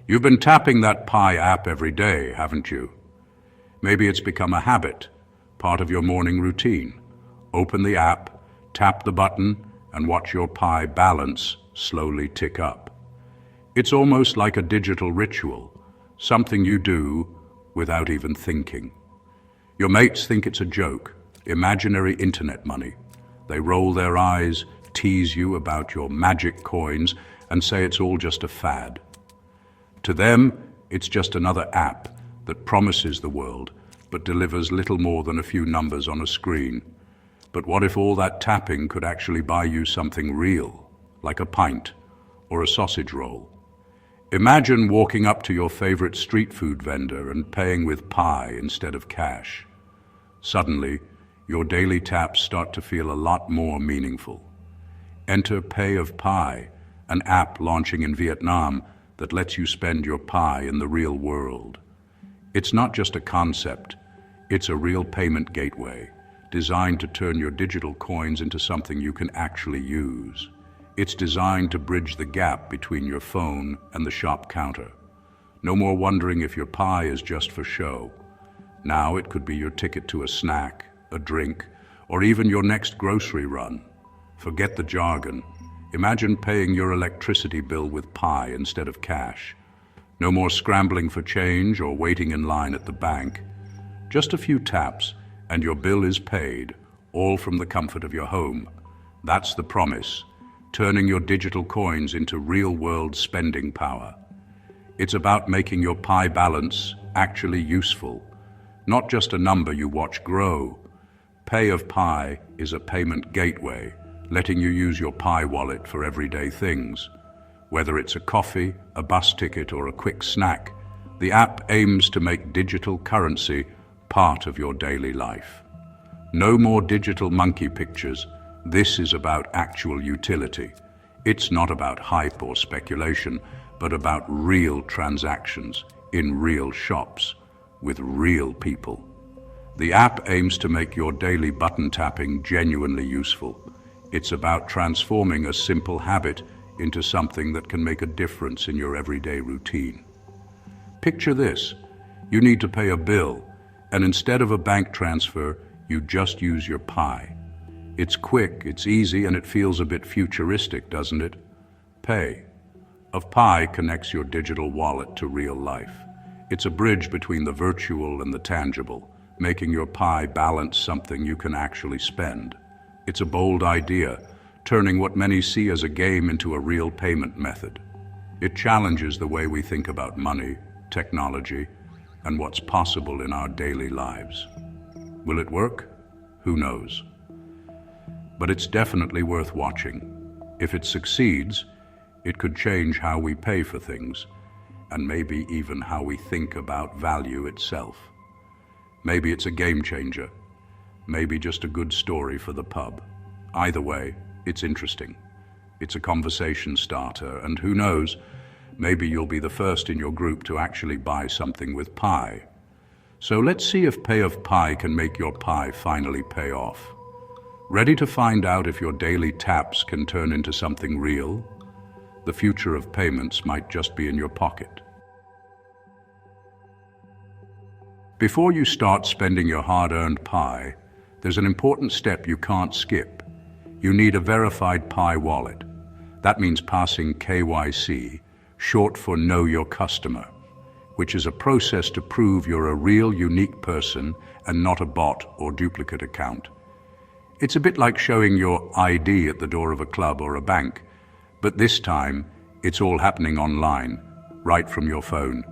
You've been tapping that Pi app every day, haven't you? Maybe it's become a habit, part of your morning routine. Open the app, tap the button, and watch your Pi balance slowly tick up. It's almost like a digital ritual, something you do without even thinking. Your mates think it's a joke, imaginary internet money. They roll their eyes, tease you about your magic coins, and say it's all just a fad. To them, it's just another app that promises the world, but delivers little more than a few numbers on a screen. But what if all that tapping could actually buy you something real, like a pint or a sausage roll? Imagine walking up to your favorite street food vendor and paying with Pi instead of cash. Suddenly, your daily taps start to feel a lot more meaningful. Enter Pay of Pi, an app launching in Vietnam that lets you spend your Pi in the real world. It's not just a concept, it's a real payment gateway, designed to turn your digital coins into something you can actually use. It's designed to bridge the gap between your phone and the shop counter. No more wondering if your Pi is just for show. Now it could be your ticket to a snack, a drink, or even your next grocery run. Forget the jargon. Imagine paying your electricity bill with Pi instead of cash. No more scrambling for change or waiting in line at the bank. Just a few taps and your bill is paid, all from the comfort of your home. That's the promise, turning your digital coins into real-world spending power. It's about making your Pi balance actually useful, not just a number you watch grow. Pay of Pi is a payment gateway, letting you use your Pi wallet for everyday things. Whether it's a coffee, a bus ticket, or a quick snack, the app aims to make digital currency part of your daily life. No more digital monkey pictures. This is about actual utility. It's not about hype or speculation, but about real transactions in real shops with real people. The app aims to make your daily button tapping genuinely useful. It's about transforming a simple habit into something that can make a difference in your everyday routine. Picture this. You need to pay a bill, and instead of a bank transfer, you just use your Pi. It's quick, it's easy, and it feels a bit futuristic, doesn't it? Pay of Pi connects your digital wallet to real life. It's a bridge between the virtual and the tangible, making your Pi balance something you can actually spend. It's a bold idea, turning what many see as a game into a real payment method. It challenges the way we think about money, technology, and what's possible in our daily lives. Will it work? Who knows? But it's definitely worth watching. If it succeeds, it could change how we pay for things, and maybe even how we think about value itself. Maybe it's a game changer, maybe just a good story for the pub. Either way, it's interesting. It's a conversation starter, and who knows, maybe you'll be the first in your group to actually buy something with Pi. So let's see if Pay of Pi can make your Pi finally pay off. Ready to find out if your daily taps can turn into something real? The future of payments might just be in your pocket. Before you start spending your hard-earned Pi, there's an important step you can't skip. You need a verified Pi wallet. That means passing KYC, short for Know Your Customer, which is a process to prove you're a real, unique person and not a bot or duplicate account. It's a bit like showing your ID at the door of a club or a bank, but this time it's all happening online, right from your phone.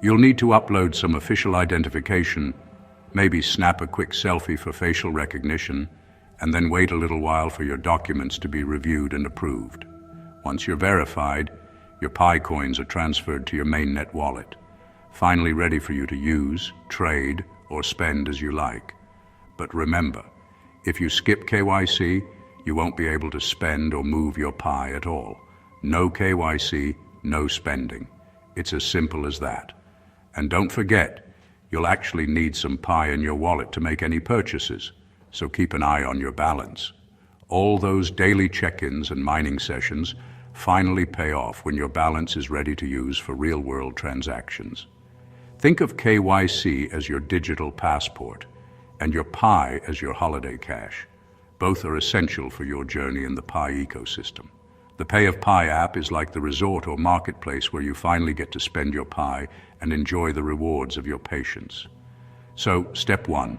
You'll need to upload some official identification, maybe snap a quick selfie for facial recognition, and then wait a little while for your documents to be reviewed and approved. Once you're verified, your Pi coins are transferred to your mainnet wallet, finally ready for you to use, trade, or spend as you like. But remember, if you skip KYC, you won't be able to spend or move your Pi at all. No KYC, no spending. It's as simple as that. And don't forget, you'll actually need some Pi in your wallet to make any purchases, so keep an eye on your balance. All those daily check-ins and mining sessions finally pay off when your balance is ready to use for real-world transactions. Think of KYC as your digital passport and your Pi as your holiday cash. Both are essential for your journey in the Pi ecosystem. The Pay of Pi app is like the resort or marketplace where you finally get to spend your Pi and enjoy the rewards of your patience. So, step 1,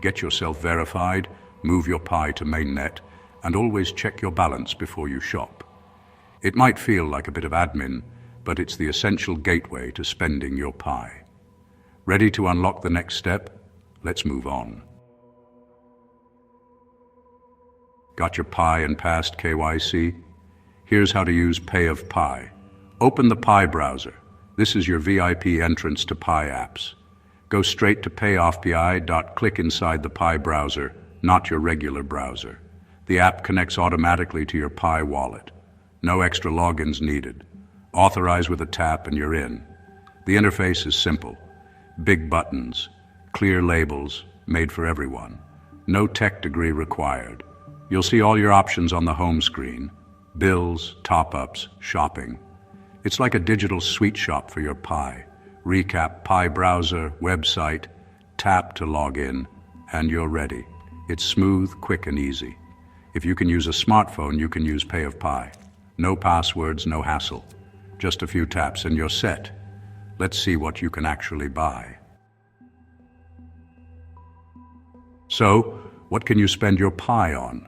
get yourself verified, move your Pi to mainnet, and always check your balance before you shop. It might feel like a bit of admin, but it's the essential gateway to spending your Pi. Ready to unlock the next step? Let's move on. Got your Pi and passed KYC? Here's how to use Pay of Pi. Open the Pi browser. This is your VIP entrance to Pi apps. Go straight to payofpi.click inside the Pi browser, not your regular browser. The app connects automatically to your Pi wallet. No extra logins needed. Authorize with a tap and you're in. The interface is simple. Big buttons, clear labels, made for everyone. No tech degree required. You'll see all your options on the home screen. Bills, top-ups, shopping. It's like a digital sweet shop for your Pi. Recap, Pi browser, website, tap to log in, and you're ready. It's smooth, quick, and easy. If you can use a smartphone, you can use Pay of Pi. No passwords, no hassle. Just a few taps and you're set. Let's see what you can actually buy. So, what can you spend your Pi on?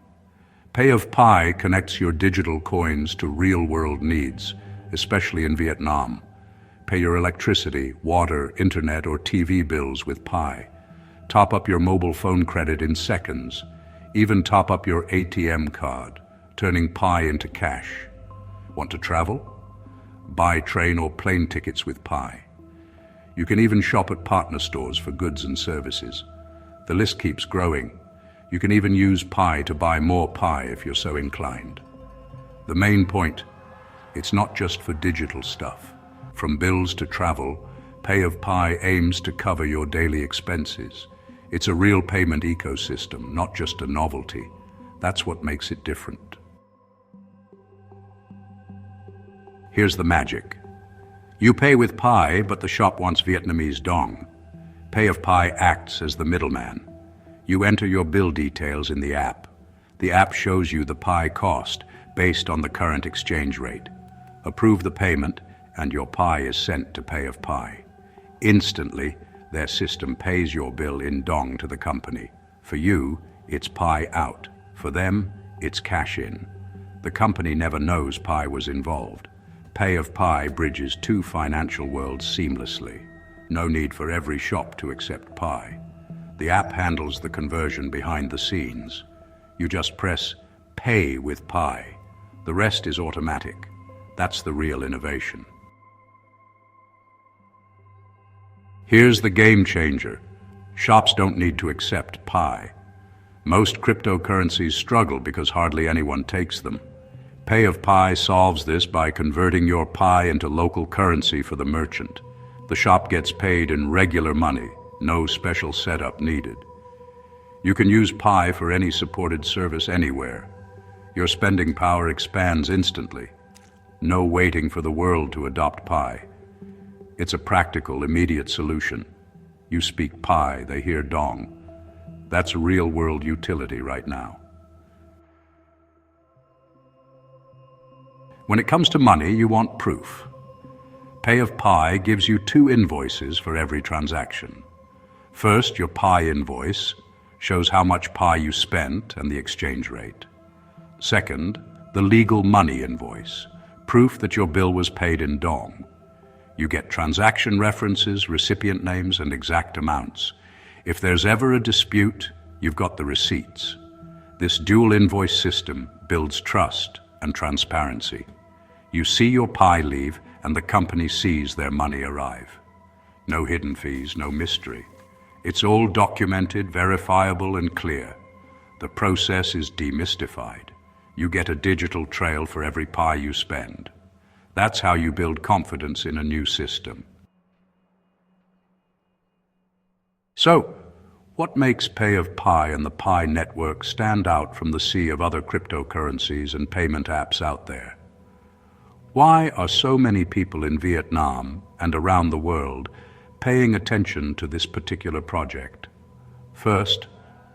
Pay of Pi connects your digital coins to real-world needs, especially in Vietnam. Pay your electricity, water, internet, or TV bills with Pi. Top up your mobile phone credit in seconds. Even top up your ATM card, turning Pi into cash. Want to travel? Buy train or plane tickets with Pi. You can even shop at partner stores for goods and services. The list keeps growing. You can even use Pi to buy more Pi if you're so inclined. The main point, it's not just for digital stuff. From bills to travel, Pay of Pi aims to cover your daily expenses. It's a real payment ecosystem, not just a novelty. That's what makes it different. Here's the magic. You pay with Pi, but the shop wants Vietnamese dong. Pay of Pi acts as the middleman. You enter your bill details in the app. The app shows you the Pi cost based on the current exchange rate. Approve the payment, and your Pi is sent to Pay of Pi. Instantly, their system pays your bill in dong to the company. For you, it's Pi out. For them, it's cash in. The company never knows Pi was involved. Pay of Pi bridges two financial worlds seamlessly. No need for every shop to accept Pi. The app handles the conversion behind the scenes. You just press Pay with Pi. The rest is automatic. That's the real innovation. Here's the game changer. Shops don't need to accept Pi. Most cryptocurrencies struggle because hardly anyone takes them. Pay of Pi solves this by converting your Pi into local currency for the merchant. The shop gets paid in regular money. No special setup needed. You can use Pi for any supported service anywhere. Your spending power expands instantly. No waiting for the world to adopt Pi. It's a practical, immediate solution. You speak Pi, they hear dong. That's real-world utility right now. When it comes to money, you want proof. Pay of Pi gives you 2 invoices for every transaction. First, your Pi invoice shows how much Pi you spent and the exchange rate. Second, the legal money invoice, proof that your bill was paid in dong. You get transaction references, recipient names, and exact amounts. If there's ever a dispute, you've got the receipts. This dual invoice system builds trust and transparency. You see your Pi leave, and the company sees their money arrive. No hidden fees, no mystery. It's all documented, verifiable, and clear. The process is demystified. You get a digital trail for every Pi you spend. That's how you build confidence in a new system. So, what makes Pay of Pi and the Pi network stand out from the sea of other cryptocurrencies and payment apps out there? Why are so many people in Vietnam and around the world paying attention to this particular project? First,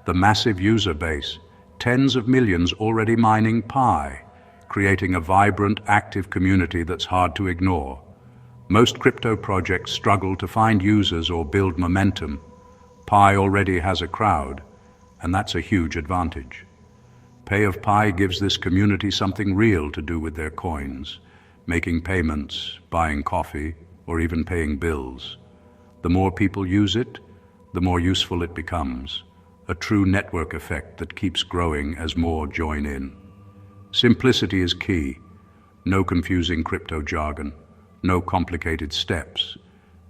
the massive user base, tens of millions already mining Pi, creating a vibrant, active community that's hard to ignore. Most crypto projects struggle to find users or build momentum. Pi already has a crowd, and that's a huge advantage. Pay of Pi gives this community something real to do with their coins, making payments, buying coffee, or even paying bills. The more people use it, the more useful it becomes, a true network effect that keeps growing as more join in. Simplicity is key. No confusing crypto jargon, no complicated steps.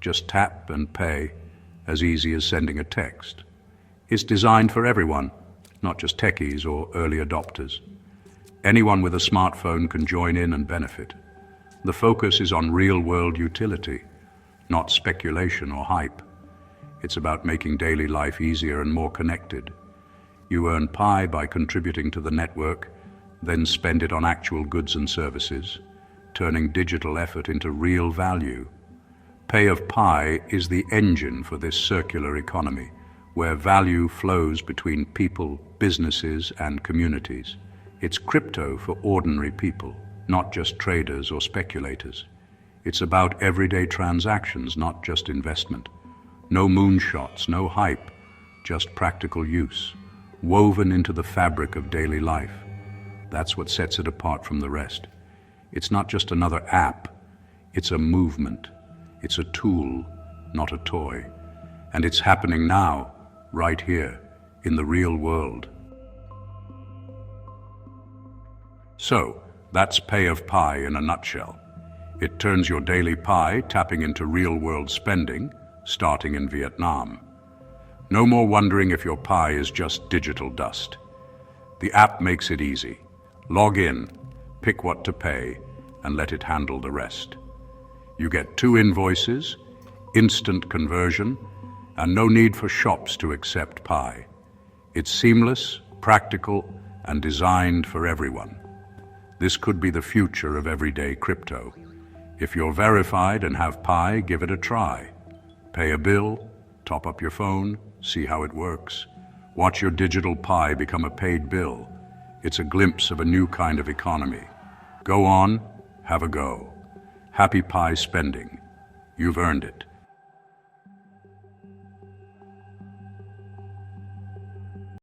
Just tap and pay, as easy as sending a text. It's designed for everyone, not just techies or early adopters. Anyone with a smartphone can join in and benefit. The focus is on real-world utility, not speculation or hype. It's about making daily life easier and more connected. You earn Pi by contributing to the network, then spend it on actual goods and services, turning digital effort into real value. Pay of Pi is the engine for this circular economy, where value flows between people, businesses, and communities. It's crypto for ordinary people, not just traders or speculators. It's about everyday transactions, not just investment. No moonshots, no hype, just practical use, woven into the fabric of daily life. That's what sets it apart from the rest. It's not just another app, it's a movement. It's a tool, not a toy. And it's happening now, right here, in the real world. So, that's Pay of Pi in a nutshell. It turns your daily Pi tapping into real-world spending, starting in Vietnam. No more wondering if your Pi is just digital dust. The app makes it easy. Log in, pick what to pay, and let it handle the rest. You get 2 invoices, instant conversion, and no need for shops to accept Pi. It's seamless, practical, and designed for everyone. This could be the future of everyday crypto. If you're verified and have Pi, give it a try. Pay a bill, top up your phone, see how it works. Watch your digital Pi become a paid bill. It's a glimpse of a new kind of economy. Go on, have a go. Happy Pi spending. You've earned it.